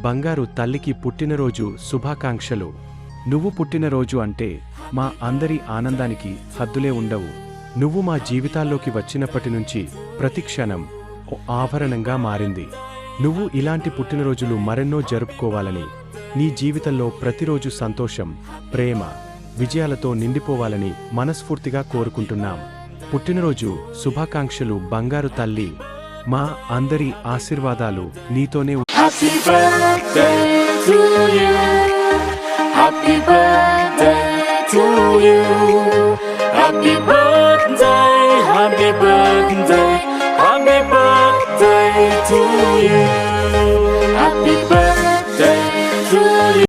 బంగారు తల్లికి పుట్టినరోజు శుభాకాంక్షలు. నువ్వు పుట్టినరోజు అంటే మా అందరి ఆనందానికి హద్దులే ఉండవు. నువ్వు మా జీవితాల్లోకి వచ్చినప్పటినుంచి ప్రతి క్షణం ఓ ఆభరణంగా మారింది. నువ్వు ఇలాంటి పుట్టినరోజులు మరెన్నో జరుపుకోవాలని, నీ జీవితంలో ప్రతిరోజు సంతోషం, ప్రేమ, విజయాలతో నిండిపోవాలని మనస్ఫూర్తిగా కోరుకుంటున్నాం. పుట్టినరోజు శుభాకాంక్షలు బంగారు తల్లి. మా అందరి ఆశీర్వాదాలు నీతోనే. Happy birthday to you. Happy birthday to you. Happy birthday, happy birthday, happy birthday to you. Happy birthday to you.